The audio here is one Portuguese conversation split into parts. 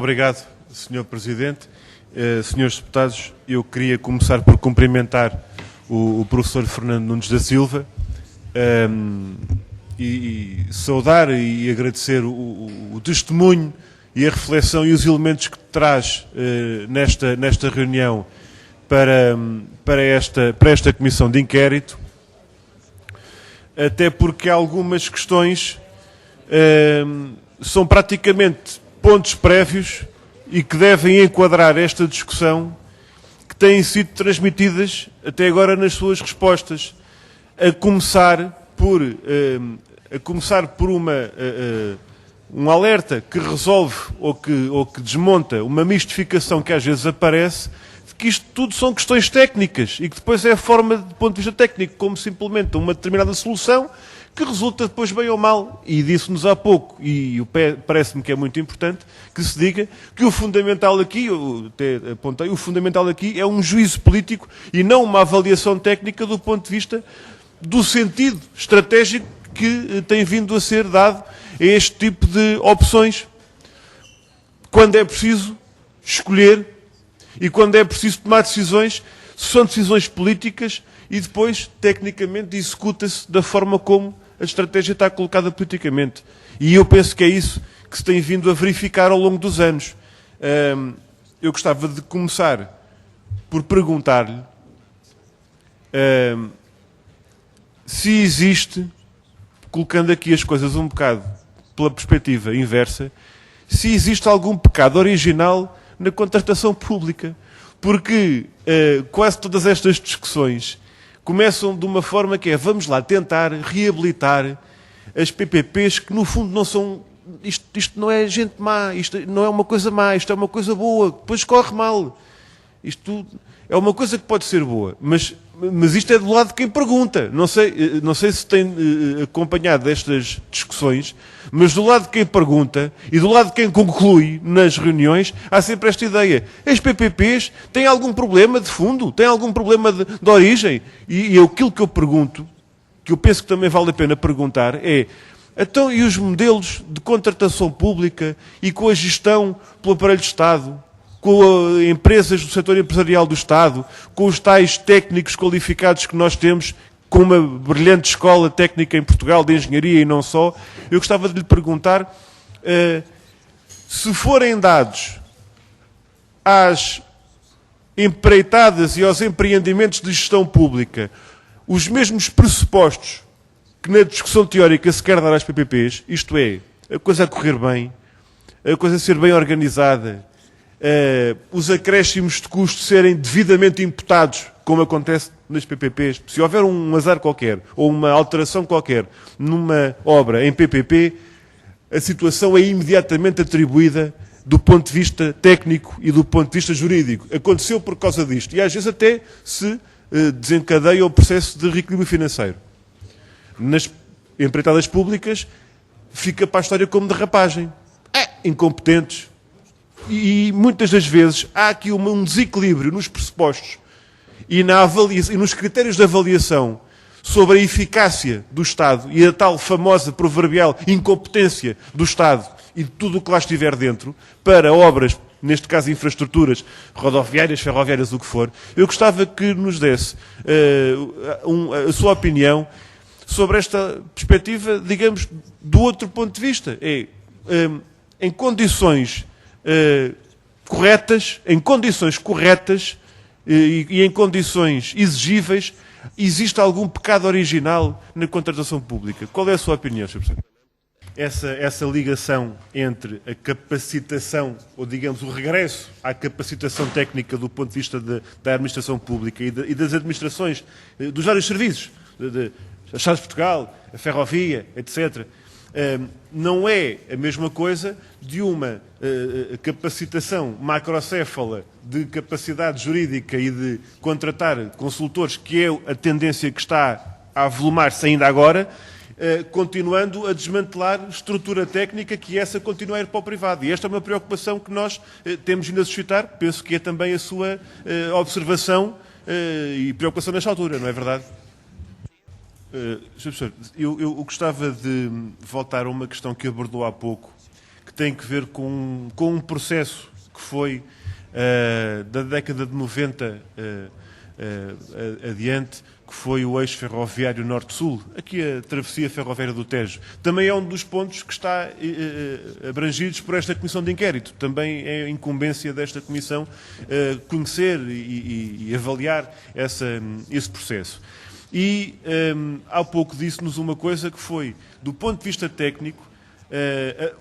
Obrigado, Sr. Presidente. Senhores deputados, eu queria começar por cumprimentar o professor Fernando Nunes da Silva e saudar e agradecer o testemunho e a reflexão e os elementos que traz nesta reunião para esta comissão de inquérito, até porque algumas questões são praticamente pontos prévios e que devem enquadrar esta discussão, que têm sido transmitidas até agora nas suas respostas, a começar por um alerta que resolve ou que desmonta uma mistificação que às vezes aparece, de que isto tudo são questões técnicas e que depois é a forma, do ponto de vista técnico, como se implementa uma determinada solução que resulta depois bem ou mal. E disse-nos há pouco, e parece-me que é muito importante, que se diga que o fundamental aqui, eu até apontei, o fundamental aqui é um juízo político e não uma avaliação técnica do ponto de vista do sentido estratégico que tem vindo a ser dado a este tipo de opções. Quando é preciso escolher e quando é preciso tomar decisões, são decisões políticas e depois, tecnicamente, executa-se da forma como a estratégia está colocada politicamente. E eu penso que é isso que se tem vindo a verificar ao longo dos anos. Eu gostava de começar por perguntar-lhe se existe, colocando aqui as coisas um bocado pela perspectiva inversa, se existe algum pecado original na contratação pública. Porque quase todas estas discussões começam de uma forma que é, vamos lá tentar reabilitar as PPPs que no fundo não são, isto não é gente má, isto não é uma coisa má, isto é uma coisa boa, depois corre mal. Isto é uma coisa que pode ser boa, mas isto é do lado de quem pergunta. Não sei se tem acompanhado estas discussões, mas do lado de quem pergunta e do lado de quem conclui nas reuniões, há sempre esta ideia. As PPPs têm algum problema de fundo? Têm algum problema de origem? E aquilo que eu pergunto, que eu penso que também vale a pena perguntar, é: então, e os modelos de contratação pública e com a gestão pelo aparelho de Estado, com empresas do setor empresarial do Estado, com os tais técnicos qualificados que nós temos, com uma brilhante escola técnica em Portugal de engenharia e não só, eu gostava de lhe perguntar se forem dados às empreitadas e aos empreendimentos de gestão pública os mesmos pressupostos que na discussão teórica se quer dar às PPPs, isto é, a coisa a correr bem, a coisa a ser bem organizada, os acréscimos de custo serem devidamente imputados, como acontece nas PPPs. Se houver um azar qualquer ou uma alteração qualquer numa obra em PPP, a situação é imediatamente atribuída do ponto de vista técnico e do ponto de vista jurídico. Aconteceu por causa disto. E às vezes até se desencadeia o processo de reequilíbrio financeiro. Nas empreitadas públicas fica para a história como derrapagem. Incompetentes. E muitas das vezes há aqui um desequilíbrio nos pressupostos e nos critérios de avaliação sobre a eficácia do Estado e a tal famosa proverbial incompetência do Estado e de tudo o que lá estiver dentro para obras, neste caso infraestruturas rodoviárias, ferroviárias, o que for. Eu gostava que nos desse a sua opinião sobre esta perspectiva, digamos, do outro ponto de vista. Em condições corretas e em condições exigíveis, existe algum pecado original na contratação pública? Qual é a sua opinião, Sr. Presidente? Essa ligação entre a capacitação, ou digamos o regresso à capacitação técnica do ponto de vista da administração pública e das administrações, dos vários serviços, a Estradas de Portugal, a Ferrovia, etc., não é a mesma coisa de uma capacitação macrocéfala de capacidade jurídica e de contratar consultores, que é a tendência que está a avolumar-se ainda agora, continuando a desmantelar estrutura técnica, que essa continua a ir para o privado. E esta é uma preocupação que nós temos vindo a suscitar. Penso que é também a sua observação e preocupação nesta altura, não é verdade? Sr. Professor, eu gostava de voltar a uma questão que abordou há pouco, que tem que ver com um processo que foi da década de 90 adiante, que foi o eixo ferroviário Norte-Sul, aqui a travessia ferroviária do Tejo. Também é um dos pontos que está abrangidos por esta comissão de inquérito. Também é incumbência desta comissão conhecer e avaliar esse processo. E há pouco disse-nos uma coisa que foi, do ponto de vista técnico,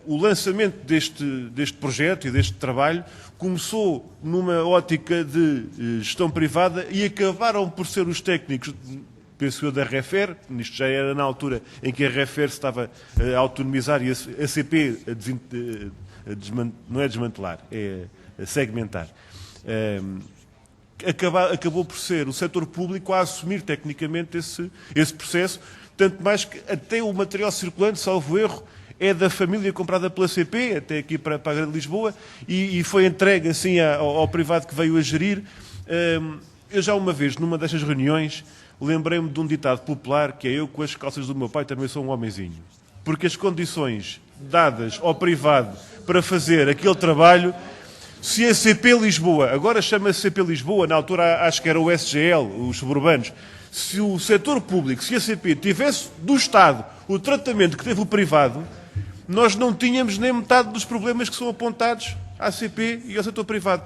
o lançamento deste projeto e deste trabalho começou numa ótica de gestão privada e acabaram por ser os técnicos, penso eu, da REFER, isto já era na altura em que a REFER se estava a autonomizar e a CP não é desmantelar, é segmentar. Acabou por ser o setor público a assumir tecnicamente esse processo, tanto mais que até o material circulante, salvo erro, é da família comprada pela CP, até aqui para a Grande Lisboa, e foi entregue assim ao privado que veio a gerir. Eu já uma vez, numa destas reuniões, lembrei-me de um ditado popular, que é: eu com as calças do meu pai também sou um homenzinho. Porque as condições dadas ao privado para fazer aquele trabalho, se a CP Lisboa, agora chama-se CP Lisboa, na altura acho que era o SGL, os suburbanos, se o setor público, se a CP tivesse do Estado o tratamento que teve o privado, nós não tínhamos nem metade dos problemas que são apontados à CP e ao setor privado.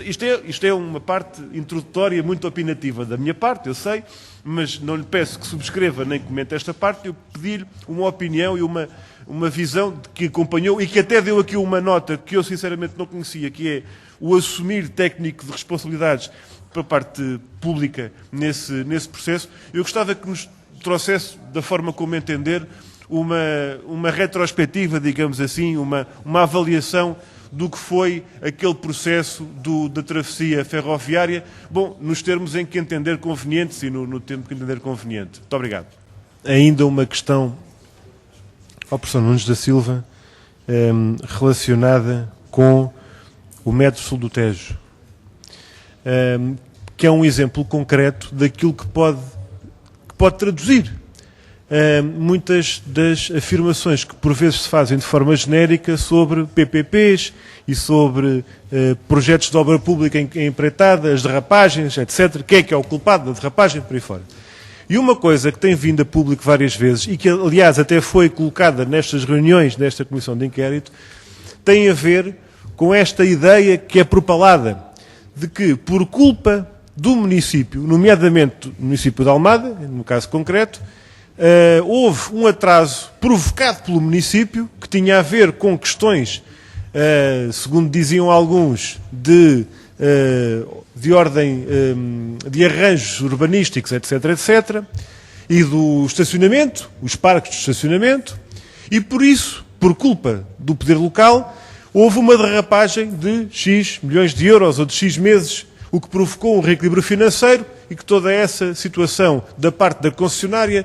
Isto é uma parte introdutória muito opinativa da minha parte, eu sei, mas não lhe peço que subscreva nem comente esta parte, eu pedi-lhe uma opinião e uma visão que acompanhou e que até deu aqui uma nota que eu sinceramente não conhecia, que é o assumir técnico de responsabilidades para a parte pública nesse processo. Eu gostava que nos trouxesse, da forma como entender, uma retrospectiva, digamos assim, uma avaliação do que foi aquele processo da travessia ferroviária, bom, nos termos em que entender convenientes e no tempo que entender conveniente. Muito obrigado. Ainda uma questão ao professor Nunes da Silva, relacionada com o método sul do Tejo, que é um exemplo concreto daquilo que pode traduzir muitas das afirmações que por vezes se fazem de forma genérica sobre PPPs e sobre projetos de obra pública em empreitada, as derrapagens, etc. Quem é que é o culpado da derrapagem, por aí fora. E uma coisa que tem vindo a público várias vezes, e que aliás até foi colocada nestas reuniões desta comissão de inquérito, tem a ver com esta ideia que é propalada de que, por culpa do município, nomeadamente do município de Almada, no caso concreto, houve um atraso provocado pelo município que tinha a ver com questões, segundo diziam alguns, de ordem de arranjos urbanísticos, etc., etc., e do estacionamento, os parques de estacionamento, e por isso, por culpa do poder local, houve uma derrapagem de X milhões de euros ou de X meses, o que provocou um reequilíbrio financeiro e que toda essa situação da parte da concessionária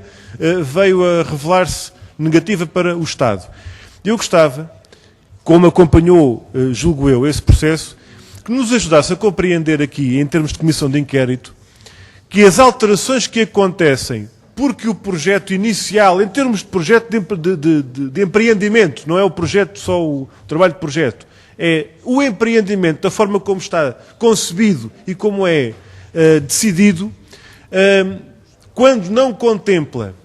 veio a revelar-se negativa para o Estado. Eu gostava, como acompanhou, julgo eu, esse processo, que nos ajudasse a compreender aqui, em termos de comissão de inquérito, que as alterações que acontecem, porque o projeto inicial, em termos de projeto de empreendimento, não é o projeto só o trabalho de projeto, é o empreendimento, da forma como está concebido e como é decidido, quando não contempla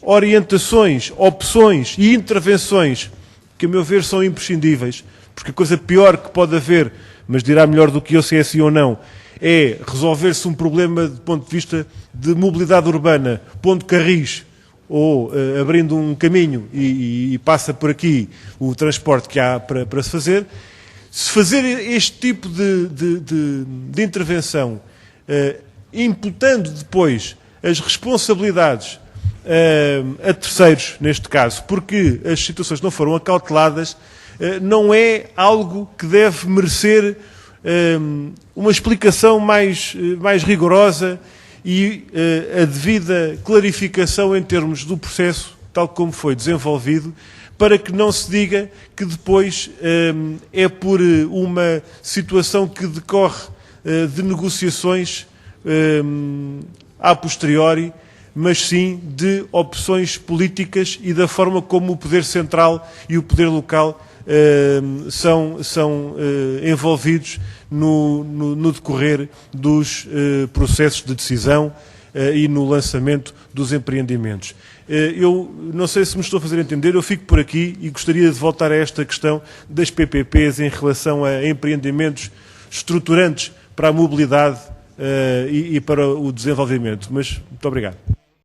orientações, opções e intervenções que, a meu ver, são imprescindíveis, porque a coisa pior que pode haver, mas dirá melhor do que eu se é assim ou não, é resolver-se um problema do ponto de vista de mobilidade urbana, pondo carris ou abrindo um caminho e passa por aqui o transporte que há para se fazer. Se fazer este tipo de intervenção, imputando depois as responsabilidades a terceiros, neste caso, porque as situações não foram acauteladas, não é algo que deve merecer uma explicação mais rigorosa e a devida clarificação em termos do processo, tal como foi desenvolvido, para que não se diga que depois é por uma situação que decorre de negociações a posteriori, mas sim de opções políticas e da forma como o poder central e o poder local são envolvidos no decorrer dos processos de decisão e no lançamento dos empreendimentos. Eu não sei se me estou a fazer entender, eu fico por aqui e gostaria de voltar a esta questão das PPPs em relação a empreendimentos estruturantes para a mobilidade e para o desenvolvimento. Mas muito obrigado.